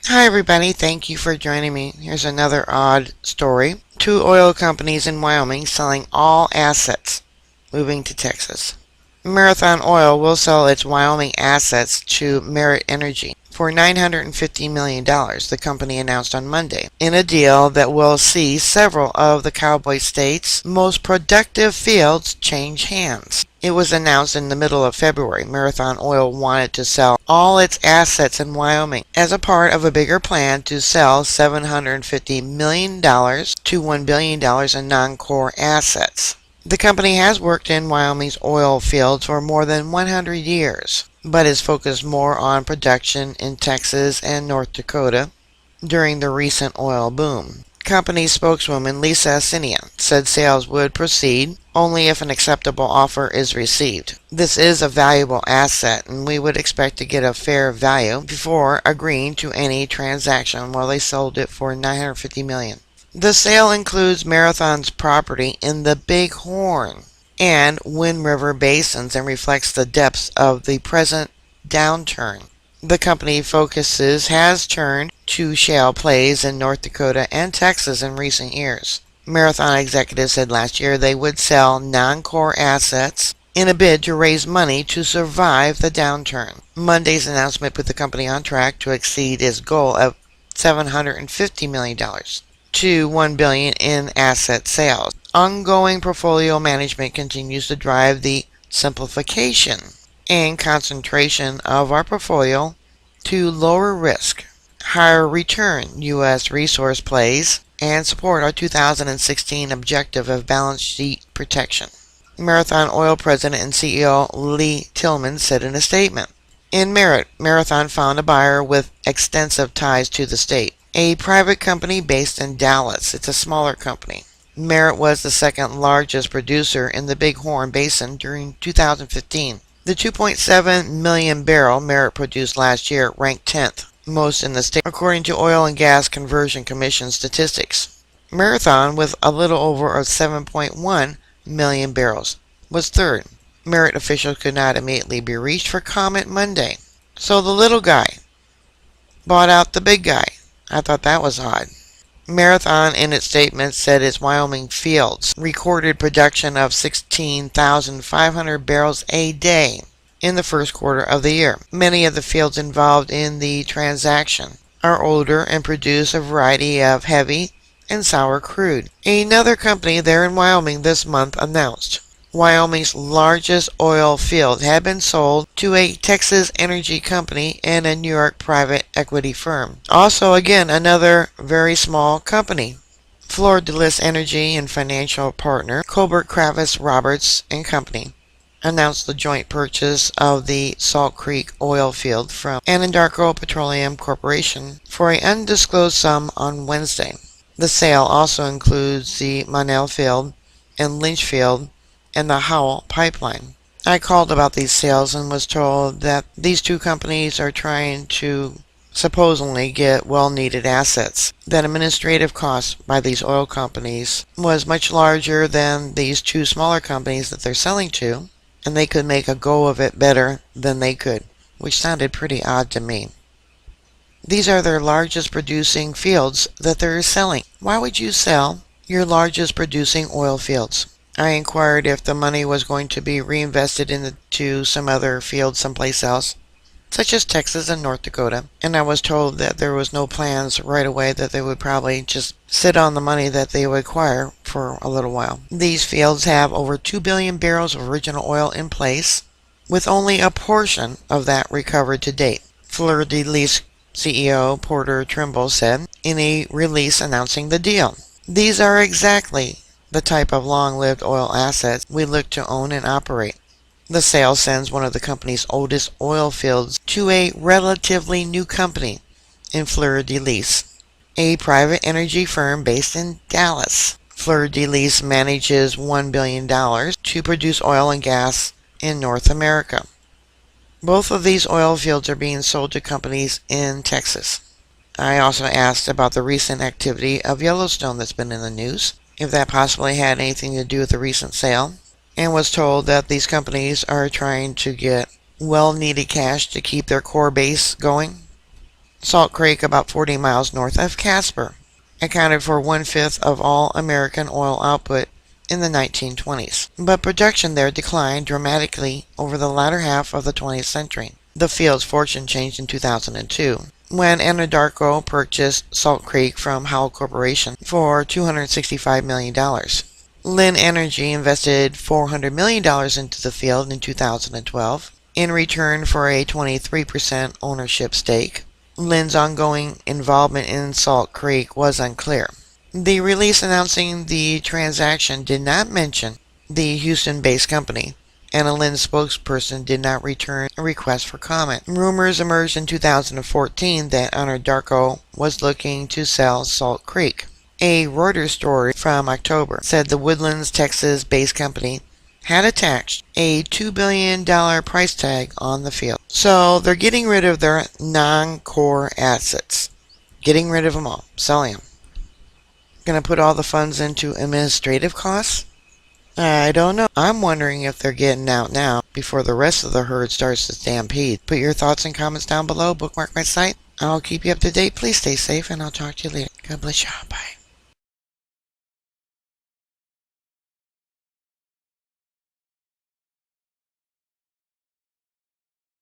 Hi everybody, thank you for joining me. Here's another odd story. Two oil companies in Wyoming selling all assets, moving to Texas. Marathon Oil will sell its Wyoming assets to Merit Energy for $950 million, the company announced on Monday, in a deal that will see several of the Cowboy State's most productive fields change hands. It was announced in the middle of February. Marathon Oil wanted to sell all its assets in Wyoming as a part of a bigger plan to sell $750 million to $1 billion in non-core assets. The company has worked in Wyoming's oil fields for more than 100 years, but is focused more on production in Texas and North Dakota during the recent oil boom. Company spokeswoman Lisa Sinia said sales would proceed only if an acceptable offer is received. This is a valuable asset, and we would expect to get a fair value before agreeing to any transaction, while they sold it for $950 million. The sale includes Marathon's property in the Big Horn and Wind River basins and reflects the depths of the present downturn. The company has turned to shale plays in North Dakota and Texas in recent years. Marathon executives said last year they would sell non-core assets in a bid to raise money to survive the downturn. Monday's announcement put the company on track to exceed its goal of $750 million to $1 billion in asset sales. Ongoing portfolio management continues to drive the simplification and concentration of our portfolio to lower risk, higher return U.S. resource plays, and support our 2016 objective of balance sheet protection. Marathon Oil President and CEO Lee Tillman said in a statement. In Marathon found a buyer with extensive ties to the state, a private company based in Dallas. It's a smaller company. Merit was the second largest producer in the Big Horn Basin during 2015. The 2.7 million barrel Merit produced last year ranked 10th most in the state, according to Oil and Gas Conversion Commission statistics. Marathon, with a little over 7.1 million barrels, was third. Merit officials could not immediately be reached for comment Monday. So the little guy bought out the big guy. I thought that was odd. Marathon, in its statement, said its Wyoming fields recorded production of 16,500 barrels a day in the first quarter of the year. Many of the fields involved in the transaction are older and produce a variety of heavy and sour crude. Another company there in Wyoming this month announced Wyoming's largest oil field had been sold to a Texas energy company and a New York private equity firm. Also, again, another very small company. Fleur de Lis Energy and financial partner Colbert Kravis Roberts and Company announced the joint purchase of the Salt Creek oil field from Anadarko Petroleum Corporation for an undisclosed sum on Wednesday. The sale also includes the Monell Field and Lynch Field and the Howell Pipeline. I called about these sales and was told that these two companies are trying to supposedly get well-needed assets. That administrative cost by these oil companies was much larger than these two smaller companies that they're selling to, and they could make a go of it better than they could, which sounded pretty odd to me. These are their largest producing fields that they're selling. Why would you sell your largest producing oil fields? I inquired if the money was going to be reinvested into some other field someplace else, such as Texas and North Dakota, and I was told that there was no plans right away, that they would probably just sit on the money that they would acquire for a little while. These fields have over 2 billion barrels of original oil in place, with only a portion of that recovered to date. Fleur de Lis CEO Porter Trimble said in a release announcing the deal. These are exactly the type of long-lived oil assets we look to own and operate. The sale sends one of the company's oldest oil fields to a relatively new company in Fleur de Lis, a private energy firm based in Dallas. Fleur de Lis manages $1 billion to produce oil and gas in North America. Both of these oil fields are being sold to companies in Texas. I also asked about the recent activity of Yellowstone that's been in the news, if that possibly had anything to do with the recent sale, and was told that these companies are trying to get well-needed cash to keep their core base going. Salt Creek, about 40 miles north of Casper, accounted for 1/5 of all American oil output in the 1920s, but production there declined dramatically over the latter half of the 20th century. The field's fortune changed in 2002 when Anadarko purchased Salt Creek from Howell Corporation for $265 million. Linn Energy invested $400 million into the field in 2012 in return for a 23% ownership stake. Linn's ongoing involvement in Salt Creek was unclear. The release announcing the transaction did not mention the Houston-based company, and a Linn spokesperson did not return a request for comment. Rumors emerged in 2014 that Anadarko was looking to sell Salt Creek. A Reuters story from October said the Woodlands, Texas-based company had attached a $2 billion price tag on the field. So they're getting rid of their non-core assets. Getting rid of them all. Selling them. Going to put all the funds into administrative costs? I don't know. I'm wondering if they're getting out now before the rest of the herd starts to stampede. Put your thoughts and comments down below. Bookmark my site. I'll keep you up to date. Please stay safe, and I'll talk to you later. God bless you. Bye.